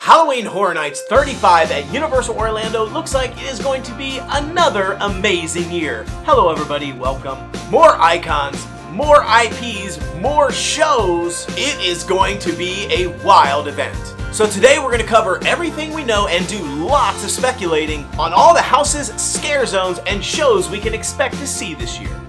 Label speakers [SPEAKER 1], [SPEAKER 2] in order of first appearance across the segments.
[SPEAKER 1] Halloween Horror Nights 35 at Universal Orlando looks like it is going to be another amazing year. Hello everybody, welcome. More icons, more IPs, more shows. It is going to be a wild event. So today we're going to cover everything we know and do lots of speculating on all the houses, scare zones, and shows we can expect to see this year.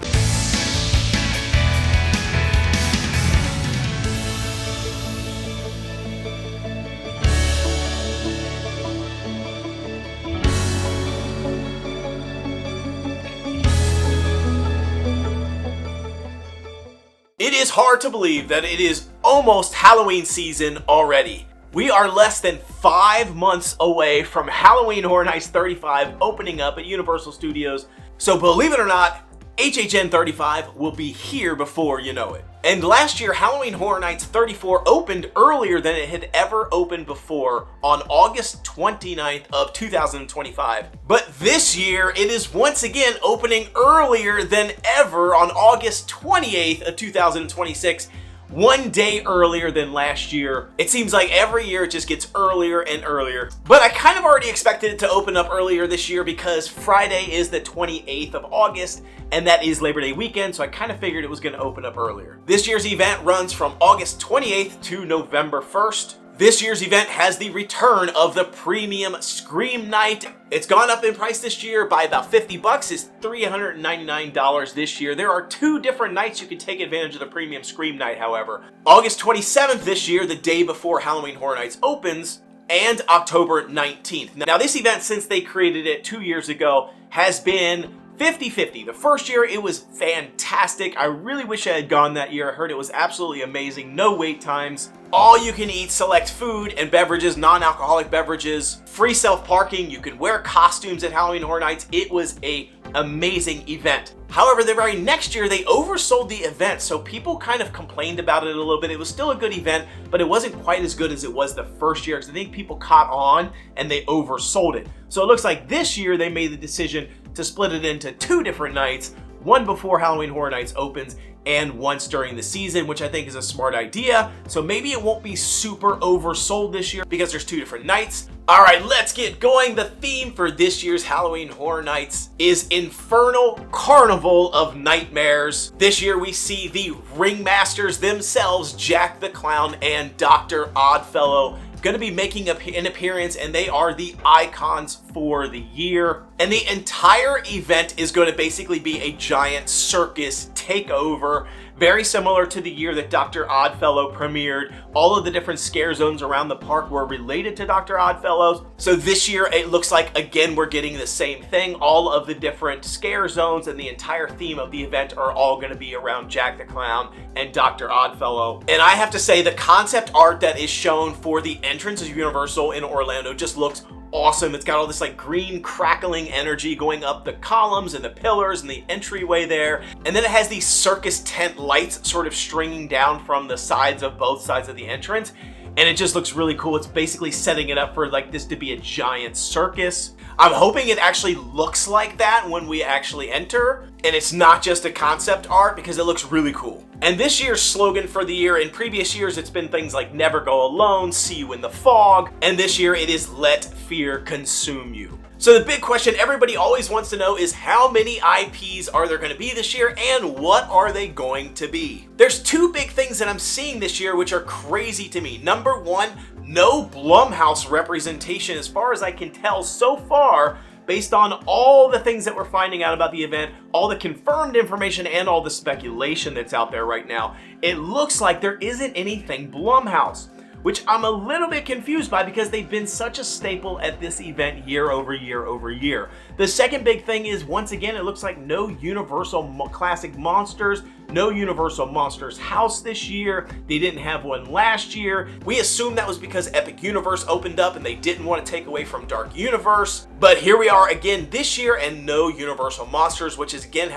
[SPEAKER 1] It is hard to believe that it is almost Halloween season already. We are less than 5 months away from Halloween Horror Nights 35 opening up at Universal Studios. So believe it or not, HHN 35 will be here before you know it. And last year, Halloween Horror Nights 34 opened earlier than it had ever opened before on August 29th of 2025. But this year, it is once again opening earlier than ever on August 28th of 2026. 1 day earlier than last year. It seems like every year it just gets earlier and earlier. But I kind of already expected it to open up earlier this year because Friday is the 28th of August and that is Labor Day weekend, so I kind of figured it was going to open up earlier. This year's event runs from August 28th to November 1st. This year's event has the return of the premium Scream Night. It's gone up in price this year by about $50. It's $399 this year. There are 2 different nights you can take advantage of the premium Scream Night, however. August 27th this year, the day before Halloween Horror Nights opens, and October 19th. Now this event, since they created it 2 years ago, has been 50-50. The first year, it was fantastic. I really wish I had gone that year. I heard it was absolutely amazing. No wait times. All you can eat select food and beverages, non-alcoholic beverages, free self-parking. You can wear costumes at Halloween Horror Nights. It was an amazing event. However, the very next year, they oversold the event, so people kind of complained about it a little bit. It was still a good event, but it wasn't quite as good as it was the first year because I think people caught on and they oversold it. So it looks like this year they made the decision to split it into 2 different nights, one before Halloween Horror Nights opens and once during the season, which I think is a smart idea. So maybe it won't be super oversold this year because there's 2 different nights. All right, let's get going. The theme for this year's Halloween Horror Nights is Infernal Carnival of Nightmares. This year we see the ringmasters themselves, Jack the Clown and Dr. Oddfellow, going to be making an appearance, and they are the icons for the year. And the entire event is going to basically be a giant circus takeover, very similar to the year that Dr. Oddfellow premiered. All of the different scare zones around the park were related to Dr. Oddfellow. So this year it looks like, again, we're getting the same thing. All of the different scare zones and the entire theme of the event are all going to be around Jack the Clown and Dr. Oddfellow. And I have to say, the concept art that is shown for the entrance of Universal in Orlando just looks awesome. It's got all this like green crackling energy going up the columns and the pillars and the entryway there. And then it has these circus tent lights sort of stringing down from the sides of both sides of the entrance. And it just looks really cool. It's basically setting it up for like this to be a giant circus. I'm hoping it actually looks like that when we actually enter, and it's not just a concept art because it looks really cool. And this year's slogan for the year, in previous years it's been things like never go alone, see you in the fog, and this year it is let fear consume you. So the big question everybody always wants to know is how many IPs are there going to be this year and what are they going to be? There's 2 big things that I'm seeing this year which are crazy to me. Number 1, no Blumhouse representation as far as I can tell so far, based on all the things that we're finding out about the event, all the confirmed information and all the speculation that's out there right now. It looks like there isn't anything Blumhouse, which I'm a little bit confused by because they've been such a staple at this event year over year over year. The second big thing is, once again, it looks like no Universal Classic Monsters, no Universal Monsters House this year. They didn't have one last year. We assume that was because Epic Universe opened up and they didn't want to take away from Dark Universe. But here we are again this year and no Universal Monsters, which is again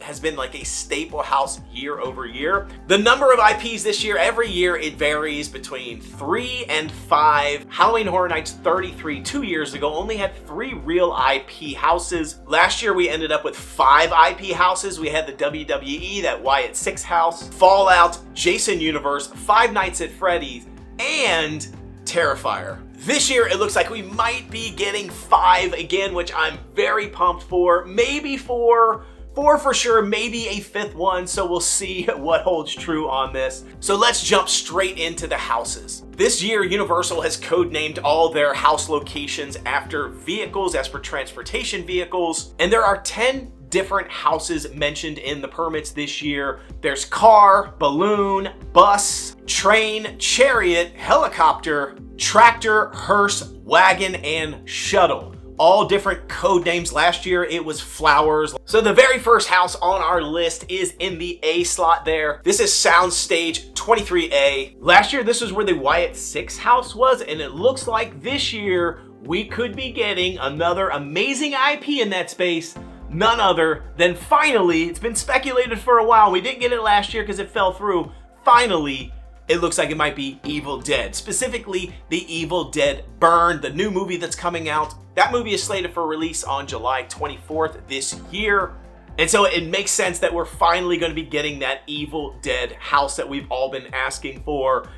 [SPEAKER 1] has been like a staple house year over year. The number of IPs this year, every year it varies between 3 and 5. Halloween Horror Nights 33 2 years ago only had 3 real IP houses. Last year we ended up with 5 IP houses. We had the WWE, that Wyatt Six house, Fallout, Jason Universe, Five Nights at Freddy's, and Terrifier. This year, it looks like we might be getting 5 again, which I'm very pumped for. Maybe 4 for sure, maybe a 5th one, so we'll see what holds true on this. So let's jump straight into the houses. This year, Universal has codenamed all their house locations after vehicles, as per transportation vehicles, and there are 10 different houses mentioned in the permits this year. There's car, balloon, bus, train, chariot, helicopter, tractor, hearse, wagon, and shuttle. All different code names. Last year it was flowers. So the very first house on our list is in the A slot there. This is Soundstage 23A. Last year this was where the Wyatt 6 house was, and it looks like this year we could be getting another amazing IP in that space. None other than, finally, it's been speculated for a while. We didn't get it last year because it fell through. Finally, it looks like it might be Evil Dead. Specifically, the Evil Dead Burn, the new movie that's coming out. That movie is slated for release on July 24th this year. And so it makes sense that we're finally going to be getting that Evil Dead house that we've all been asking for.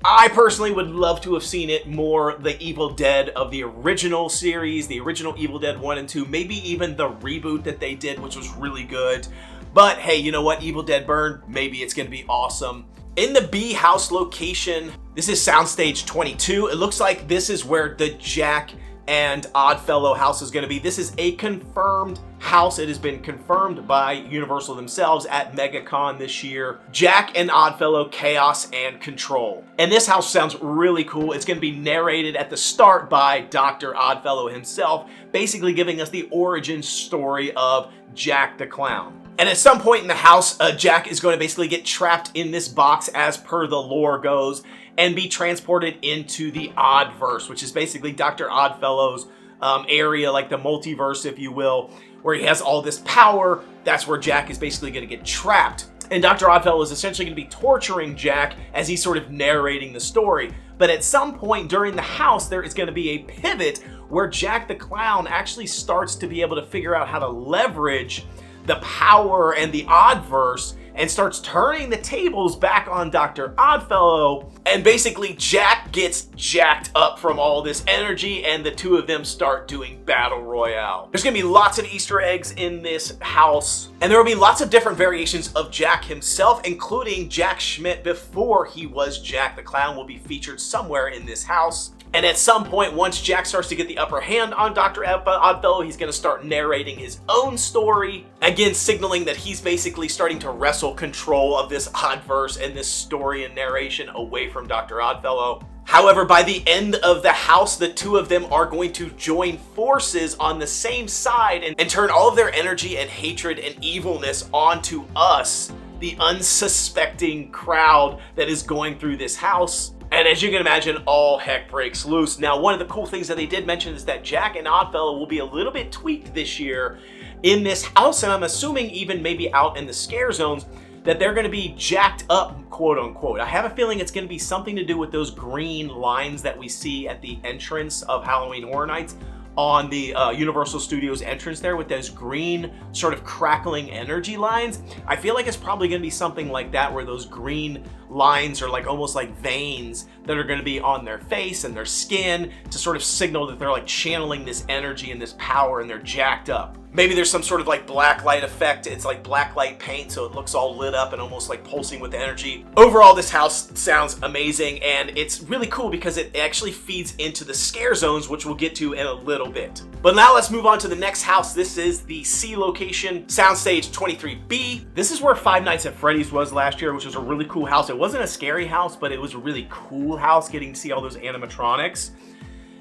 [SPEAKER 1] I personally would love to have seen it more the Evil Dead of the original series, the original Evil Dead 1 and 2, maybe even the reboot that they did, which was really good. But hey, you know what? Evil Dead Burn, maybe it's going to be awesome. In the B house location, this is Soundstage 22. It looks like this is where the Jack and Oddfellow house is going to be. This is a confirmed house. It has been confirmed by Universal themselves at MegaCon this year. Jack and Oddfellow, Chaos and Control. And this house sounds really cool. It's going to be narrated at the start by Dr. Oddfellow himself, basically giving us the origin story of Jack the Clown. And at some point in the house, Jack is going to basically get trapped in this box as per the lore goes, and be transported into the Oddverse, which is basically Dr. Oddfellow's area, like the multiverse, if you will, where he has all this power. That's where Jack is basically going to get trapped. And Dr. Oddfellow is essentially going to be torturing Jack as he's sort of narrating the story. But at some point during the house, there is going to be a pivot where Jack the Clown actually starts to be able to figure out how to leverage the power and the Oddverse, and starts turning the tables back on Dr. Oddfellow, and basically Jack gets jacked up from all this energy, and the two of them start doing battle royale. There's gonna be lots of Easter eggs in this house, and there will be lots of different variations of Jack himself, including Jack Schmidt before he was Jack the Clown will be featured somewhere in this house. And at some point, once Jack starts to get the upper hand on Dr. Oddfellow, he's going to start narrating his own story, again signaling that he's basically starting to wrestle control of this Oddverse and this story and narration away from Dr. Oddfellow. However, by the end of the house, the two of them are going to join forces on the same side and turn all of their energy and hatred and evilness onto us, the unsuspecting crowd that is going through this house. And as you can imagine, all heck breaks loose. Now, one of the cool things that they did mention is that Jack and Oddfellow will be a little bit tweaked this year in this house, and I'm assuming even maybe out in the scare zones, that they're going to be jacked up, quote unquote. I have a feeling it's going to be something to do with those green lines that we see at the entrance of Halloween Horror Nights on the Universal Studios entrance there, with those green sort of crackling energy lines. I feel like it's probably going to be something like that, where those green lines are like almost like veins that are going to be on their face and their skin to sort of signal that they're like channeling this energy and this power, and they're jacked up. Maybe there's some sort of like black light effect. It's like black light paint, so it looks all lit up and almost like pulsing with energy. Overall, this house sounds amazing, and it's really cool because it actually feeds into the scare zones, which we'll get to in a little bit. But now let's move on to the next house. This is the C location, Soundstage 23B. This is where Five Nights at Freddy's was last year, which was a really cool house. It wasn't a scary house, but it was a really cool house, getting to see all those animatronics.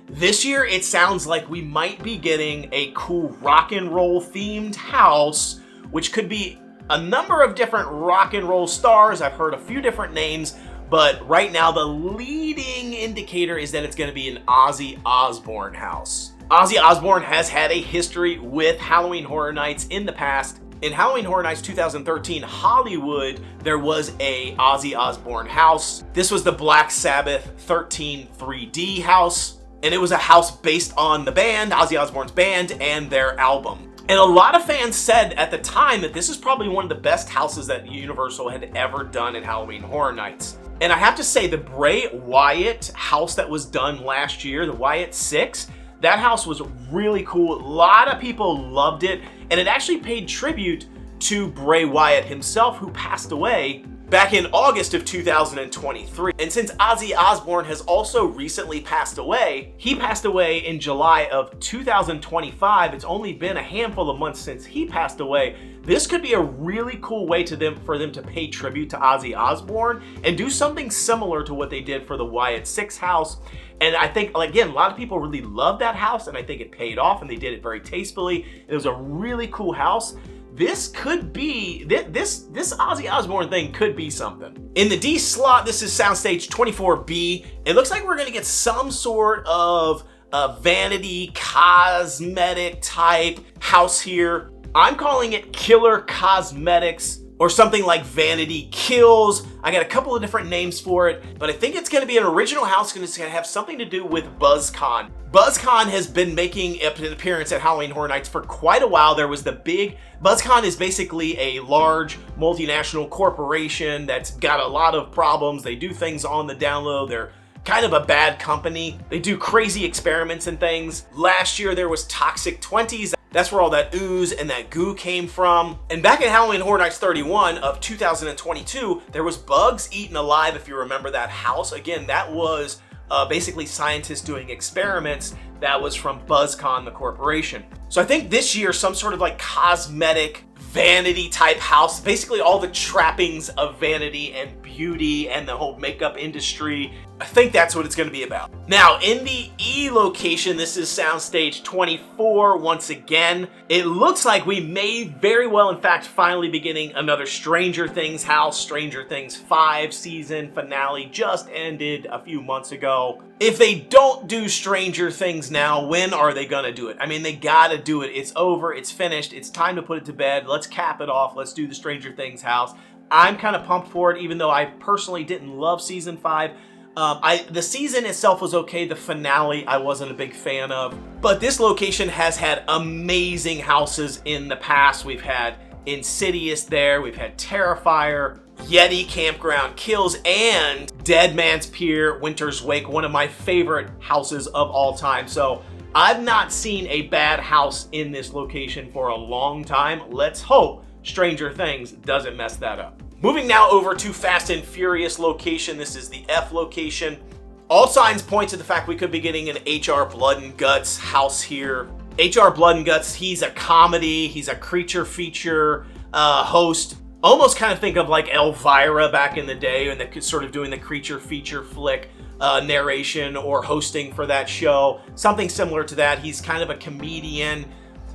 [SPEAKER 1] This year, it sounds like we might be getting a cool rock and roll themed house, which could be a number of different rock and roll stars. I've heard a few different names, but right now the leading indicator is that it's going to be an Ozzy Osbourne house. Ozzy Osbourne has had a history with Halloween Horror Nights in the past. In Halloween Horror Nights 2013 Hollywood, there was a Ozzy Osbourne house. This was the Black Sabbath 13 3D house. And it was a house based on the band, Ozzy Osbourne's band, and their album. And a lot of fans said at the time that this is probably one of the best houses that Universal had ever done in Halloween Horror Nights. And I have to say, the Bray Wyatt house that was done last year, the Wyatt 6, that house was really cool. A lot of people loved it, and it actually paid tribute to Bray Wyatt himself, who passed away back in August of 2023. And since Ozzy Osbourne has also recently passed away, he passed away in July of 2025. It's only been a handful of months since he passed away. This could be a really cool way for them to pay tribute to Ozzy Osbourne and do something similar to what they did for the Wyatt 6 house. And I think, again, a lot of people really loved that house, and I think it paid off, and they did it very tastefully. It was a really cool house. This could be, this Ozzy Osbourne thing could be something. In the D slot, this is Soundstage 24B. It looks like we're gonna get some sort of vanity, cosmetic type house here. I'm calling it Killer Cosmetics, or something like Vanity Kills. I got a couple of different names for it, but I think it's gonna be an original house, and it's gonna have something to do with BuzzCon. BuzzCon has been making an appearance at Halloween Horror Nights for quite a while. There was the big, BuzzCon is basically a large multinational corporation that's got a lot of problems. They do things on the down low. They're kind of a bad company. They do crazy experiments and things. Last year there was Toxic 20s. That's where all that ooze and that goo came from. And back in Halloween Horror Nights 31 of 2022, there was bugs eaten alive, if you remember that house. Again, that was basically scientists doing experiments. That was from BuzzCon, the corporation. So I think this year, some sort of like cosmetic vanity type house, basically all the trappings of vanity and beauty and the whole makeup industry. I think that's what it's going to be about. Now, in the E location, this is Soundstage 24 once again. It looks like we may very well, in fact, finally be getting another Stranger Things house. Stranger Things 5 season finale just ended a few months ago. If they don't do Stranger Things now, when are they gonna do it? I mean, they gotta do it. It's over, it's finished, it's time to put it to bed. Let's cap it off, let's do the Stranger Things house. I'm kind of pumped for it, even though I personally didn't love season 5. The season itself was okay. The finale I wasn't a big fan of. But this location has had amazing houses in the past. We've had Insidious there, we've had Terrifier, Yeti Campground Kills, and Dead Man's Pier, Winter's Wake, one of my favorite houses of all time. So I've not seen a bad house in this location for a long time. Let's hope Stranger Things doesn't mess that up. Moving now over to Fast and Furious location. This is the F location. All signs point to the fact we could be getting an HR Blood and Guts house here. HR Blood and Guts, he's a comedy, he's a creature feature host. Almost kind of think of like Elvira back in the day, and the sort of doing the creature feature flick narration or hosting for that show. Something similar to that. He's kind of a comedian.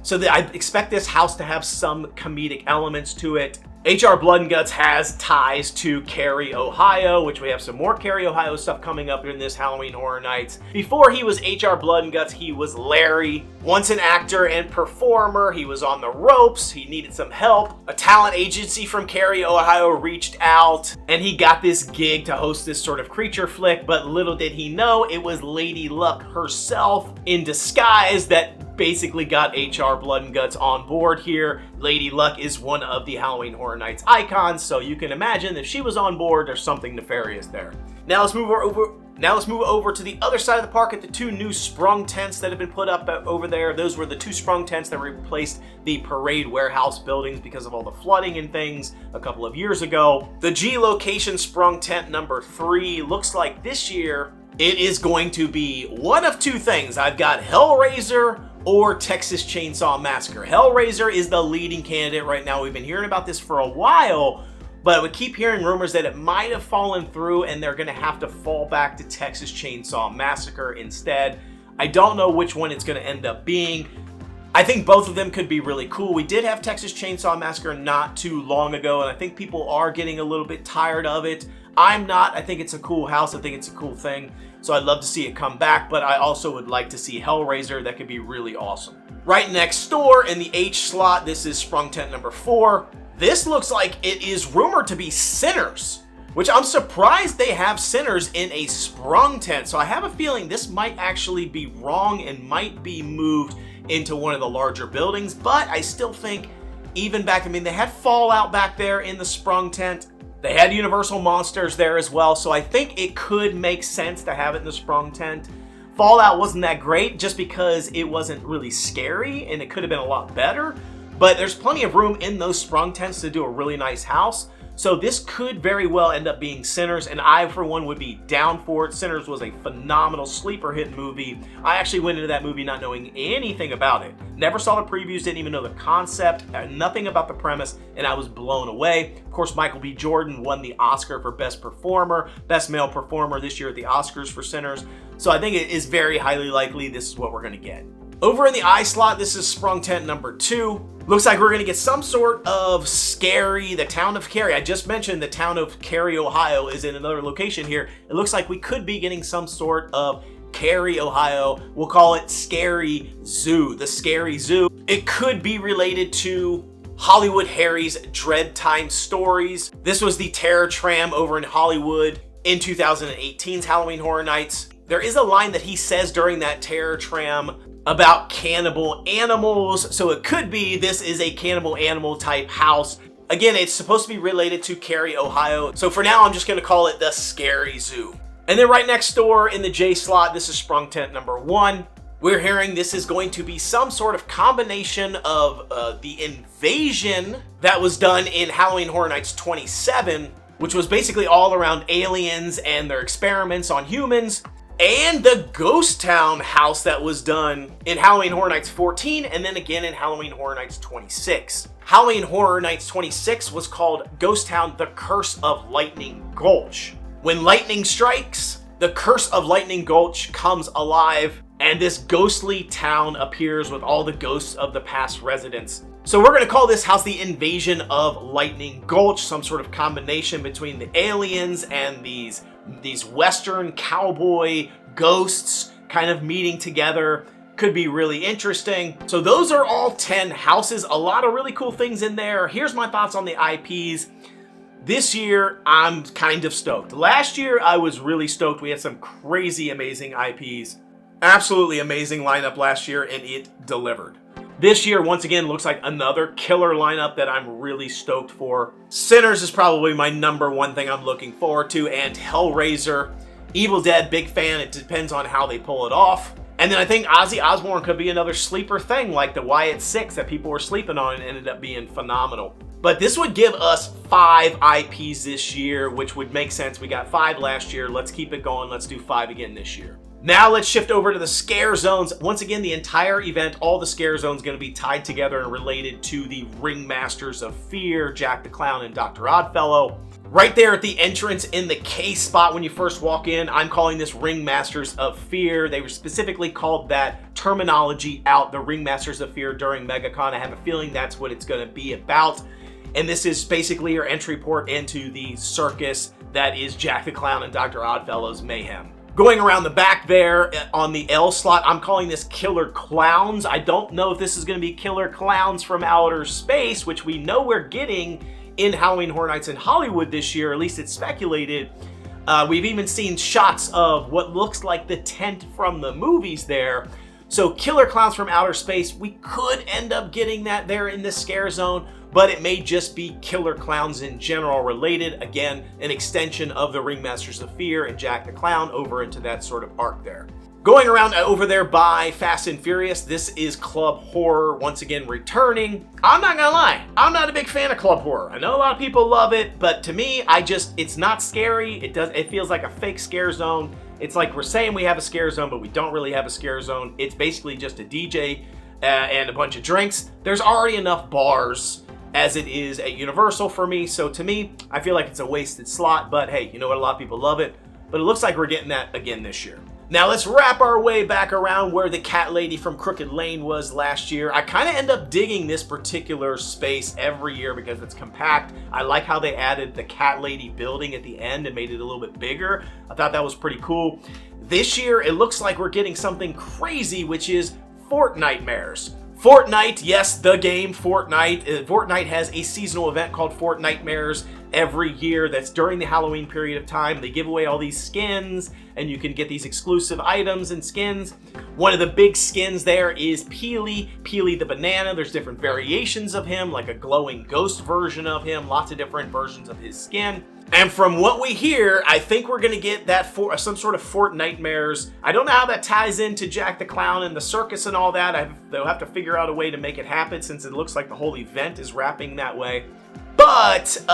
[SPEAKER 1] So I expect this house to have some comedic elements to it. HR Blood and Guts has ties to Cary, Ohio, which we have some more Cary, Ohio stuff coming up in this Halloween Horror Nights. Before he was HR Blood and Guts, he was Larry. Once an actor and performer, he was on the ropes, he needed some help. A talent agency from Cary, Ohio reached out, and he got this gig to host this sort of creature flick, but little did he know it was Lady Luck herself in disguise that basically got HR Blood and Guts on board here. Lady Luck is one of the Halloween Horror Nights icons, so you can imagine if she was on board, there's something nefarious there. Now let's move over to the other side of the park at the two new sprung tents that have been put up over there. Those were the two sprung tents that replaced the Parade Warehouse buildings because of all the flooding and things a couple of years ago. The G location sprung tent number 3 looks like this year it is going to be one of two things. I've got Hellraiser or Texas Chainsaw Massacre. Hellraiser is the leading candidate right now. We've been hearing about this for a while, but we keep hearing rumors that it might have fallen through and they're gonna have to fall back to Texas Chainsaw Massacre instead. I don't know which one it's gonna end up being. I think both of them could be really cool. We did have Texas Chainsaw Massacre not too long ago, and I think people are getting a little bit tired of it. I'm not. I think it's a cool house. I think it's a cool thing. So I'd love to see it come back, but I also would like to see Hellraiser. That could be really awesome. Right next door in the H slot, this is sprung tent number 4. This looks like it is rumored to be Sinners, which I'm surprised they have Sinners in a sprung tent. So I have a feeling this might actually be wrong and might be moved into one of the larger buildings, but I still think even back, I mean, they had Fallout back there in the sprung tent. They had Universal Monsters there as well, so I think it could make sense to have it in the Sprung tent. Fallout wasn't that great just because it wasn't really scary and it could have been a lot better, but there's plenty of room in those Sprung tents to do a really nice house. So this could very well end up being Sinners, and I, for one, would be down for it. Sinners was a phenomenal sleeper hit movie. I actually went into that movie not knowing anything about it. Never saw the previews, didn't even know the concept, nothing about the premise, and I was blown away. Of course, Michael B. Jordan won the Oscar for Best Performer, Best Male Performer this year at the Oscars for Sinners. So I think it is very highly likely this is what we're going to get. Over in the I slot, this is Sprung tent number 2. Looks like we're going to get some sort of scary, the town of Cary. I just mentioned the town of Cary, Ohio is in another location here. It looks like we could be getting some sort of Cary, Ohio. We'll call it Scary Zoo, the Scary Zoo. It could be related to Hollywood Harry's Dread Time Stories. This was the terror tram over in Hollywood in 2018's Halloween Horror Nights. There is a line that he says during that terror tram about cannibal animals, so it could be this is a cannibal animal type house. Again, it's supposed to be related to Cary, Ohio, so for now I'm just going to call it the Scary Zoo. And then right next door in the J slot, this is Sprung tent number 1. We're hearing this is going to be some sort of combination of the invasion that was done in Halloween Horror Nights 27, which was basically all around aliens and their experiments on humans, and the Ghost Town house that was done in Halloween Horror Nights 14 and then again in Halloween Horror Nights 26. Halloween Horror Nights 26 was called Ghost Town: The Curse of Lightning Gulch. When lightning strikes, the Curse of Lightning Gulch comes alive and this ghostly town appears with all the ghosts of the past residents. So we're going to call this house the Invasion of Lightning Gulch, some sort of combination between the aliens and these Western cowboy ghosts kind of meeting together. Could be really interesting. So those are all 10 houses, a lot of really cool things in there. Here's my thoughts on the IPs. This year, I'm kind of stoked. Last year, I was really stoked. We had some crazy, amazing IPs. Absolutely amazing lineup last year, and it delivered. This year, once again, looks like another killer lineup that I'm really stoked for. Sinners is probably my number 1 thing I'm looking forward to, and Hellraiser. Evil Dead, big fan. It depends on how they pull it off. And then I think Ozzy Osbourne could be another sleeper thing, like the Wyatt 6 that people were sleeping on and ended up being phenomenal. But this would give us 5 IPs this year, which would make sense. We got 5 last year. Let's keep it going. Let's do 5 again this year. Now let's shift over to the scare zones. Once again, the entire event, all the scare zones going to be tied together and related to the Ringmasters of Fear, Jack the Clown and Dr. Oddfellow. Right there at the entrance in the K spot when you first walk in, I'm calling this Ringmasters of Fear. They were specifically called that terminology out, the Ringmasters of Fear, during MegaCon. I have a feeling that's what it's going to be about. And this is basically your entry port into the circus that is Jack the Clown and Dr. Oddfellow's mayhem. Going around the back there on the L slot, I'm calling this Killer Clowns. I don't know if this is going to be Killer Clowns from Outer Space, which we know we're getting in Halloween Horror Nights in Hollywood this year. At least it's speculated. We've even seen shots of what looks like the tent from the movies there. So Killer Clowns from Outer Space, we could end up getting that there in this scare zone, but it may just be Killer Clowns in general related. Again, an extension of the Ringmasters of Fear and Jack the Clown over into that sort of arc there. Going around over there by Fast and Furious, this is Club Horror once again returning. I'm not gonna lie, I'm not a big fan of Club Horror. I know a lot of people love it, but to me, it's not scary. It feels like a fake scare zone. It's like we're saying we have a scare zone, but we don't really have a scare zone. It's basically just a DJ and a bunch of drinks. There's already enough bars as it is at Universal for me, so to me, I feel like it's a wasted slot, but hey, you know what, a lot of people love it, but it looks like we're getting that again this year. Now let's wrap our way back around where the cat lady from Crooked Lane was last year. I kind of end up digging this particular space every year because it's compact. I like how they added the cat lady building at the end and made it a little bit bigger. I thought that was pretty cool. This year, it looks like we're getting something crazy, which is Fortnitemares. Fortnite, yes, the game Fortnite. Fortnite has a seasonal event called Fortnitemares every year that's during the Halloween period of time. They give away all these skins, and you can get these exclusive items and skins. One of the big skins there is Peely the banana. There's different variations of him, like a glowing ghost version of him, lots of different versions of his skin. And from what we hear, I think we're going to get that some sort of Fortnitemares. I don't know how that ties into Jack the Clown and the circus and all that. They'll have to figure out a way to make it happen since it looks like the whole event is wrapping that way. But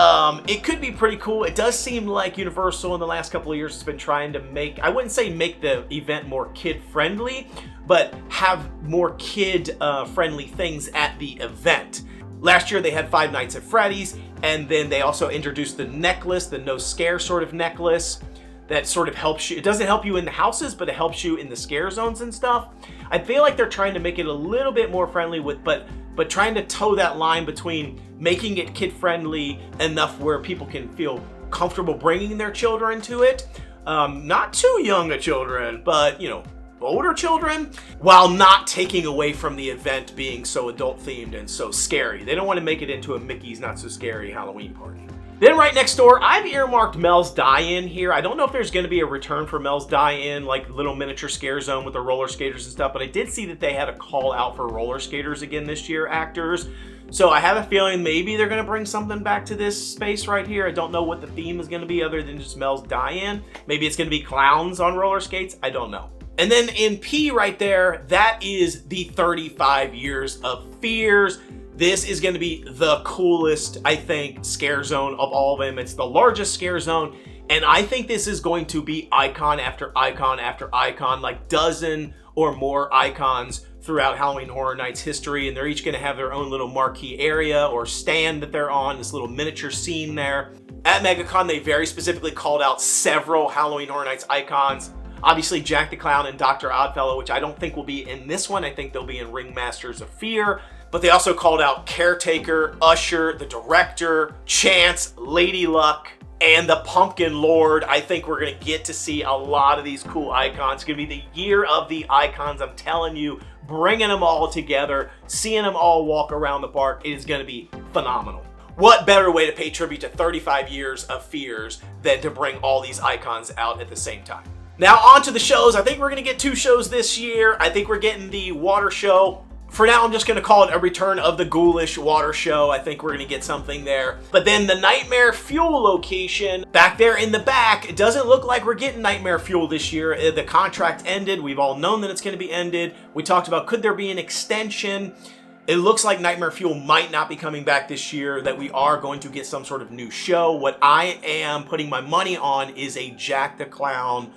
[SPEAKER 1] it could be pretty cool. It does seem like Universal in the last couple of years has been trying to make, I wouldn't say make the event more kid-friendly, but have more kid-friendly things at the event. Last year they had Five Nights at Freddy's, and then they also introduced the necklace, the no scare sort of necklace that sort of helps you. It doesn't help you in the houses, but it helps you in the scare zones and stuff. I feel like they're trying to make it a little bit more friendly with, but trying to toe that line between making it kid-friendly enough where people can feel comfortable bringing their children to it. Not too young of children, but, you know, older children, while not taking away from the event being so adult-themed and so scary. They don't want to make it into a Mickey's Not So Scary Halloween party. Then right next door, I've earmarked Mel's Die-In here. I don't know if there's going to be a return for Mel's Die-In, like little miniature scare zone with the roller skaters and stuff, but I did see that they had a call out for roller skaters again this year, actors. So I have a feeling maybe they're going to bring something back to this space right here. I don't know what the theme is going to be other than just Mel's Die-In. Maybe it's going to be clowns on roller skates. I don't know. And then in P right there, that is the 35 Years of Fears. This is going to be the coolest, I think, scare zone of all of them. It's the largest scare zone, and I think this is going to be icon after icon after icon, like dozen or more icons throughout Halloween Horror Nights history, and they're each going to have their own little marquee area or stand that they're on, this little miniature scene there. At MegaCon, they very specifically called out several Halloween Horror Nights icons. Obviously, Jack the Clown and Dr. Oddfellow, which I don't think will be in this one. I think they'll be in Ringmasters of Fear. But they also called out Caretaker, Usher, the Director, Chance, Lady Luck, and the Pumpkin Lord. I think we're going to get to see a lot of these cool icons. It's going to be the year of the icons. I'm telling you, bringing them all together, seeing them all walk around the park, it is going to be phenomenal. What better way to pay tribute to 35 Years of Fears than to bring all these icons out at the same time? Now on to the shows. I think we're going to get 2 shows this year. I think we're getting the water show. For now, I'm just going to call it a return of the ghoulish water show. I think we're going to get something there. But then the Nightmare Fuel location, back there in the back, it doesn't look like we're getting Nightmare Fuel this year. The contract ended. We've all known that it's going to be ended. We talked about, could there be an extension? It looks like Nightmare Fuel might not be coming back this year, that we are going to get some sort of new show. What I am putting my money on is a Jack the Clown,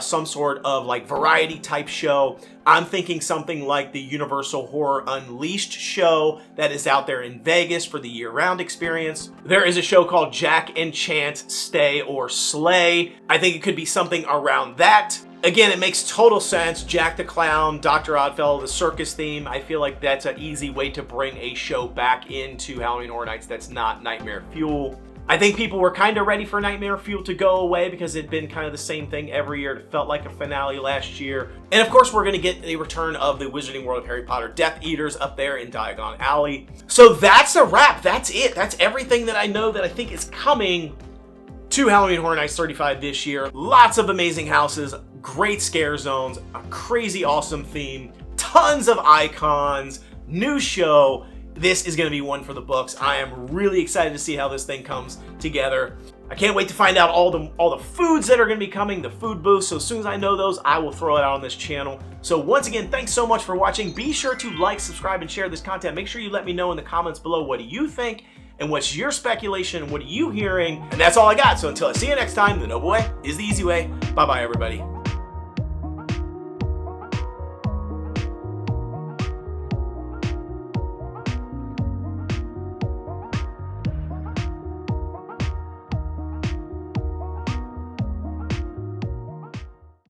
[SPEAKER 1] some sort of like variety type show. I'm thinking something like the Universal Horror Unleashed show that is out there in Vegas for the year-round experience. There is a show called Jack and Chance Stay or Slay. I think it could be something around that. Again, it makes total sense. Jack the Clown, Dr. Oddfellow, the circus theme. I feel like that's an easy way to bring a show back into Halloween Horror Nights that's not Nightmare Fuel. I think people were kind of ready for Nightmare Fuel to go away because it'd been kind of the same thing every year. It felt like a finale last year. And of course, we're going to get a return of the Wizarding World of Harry Potter Death Eaters up there in Diagon Alley. So that's a wrap. That's it. That's everything that I know that I think is coming to Halloween Horror Nights 35 this year. Lots of amazing houses, great scare zones, a crazy awesome theme, tons of icons, new show. This is going to be one for the books. I am really excited to see how this thing comes together. I can't wait to find out all the foods that are going to be coming, the food booths. So as soon as I know those, I will throw it out on this channel. So once again, thanks so much for watching. Be sure to like, subscribe, and share this content. Make sure you let me know in the comments below, what do you think? And what's your speculation? And what are you hearing? And that's all I got. So until I see you next time, the Noble Way is the easy way. Bye-bye, everybody.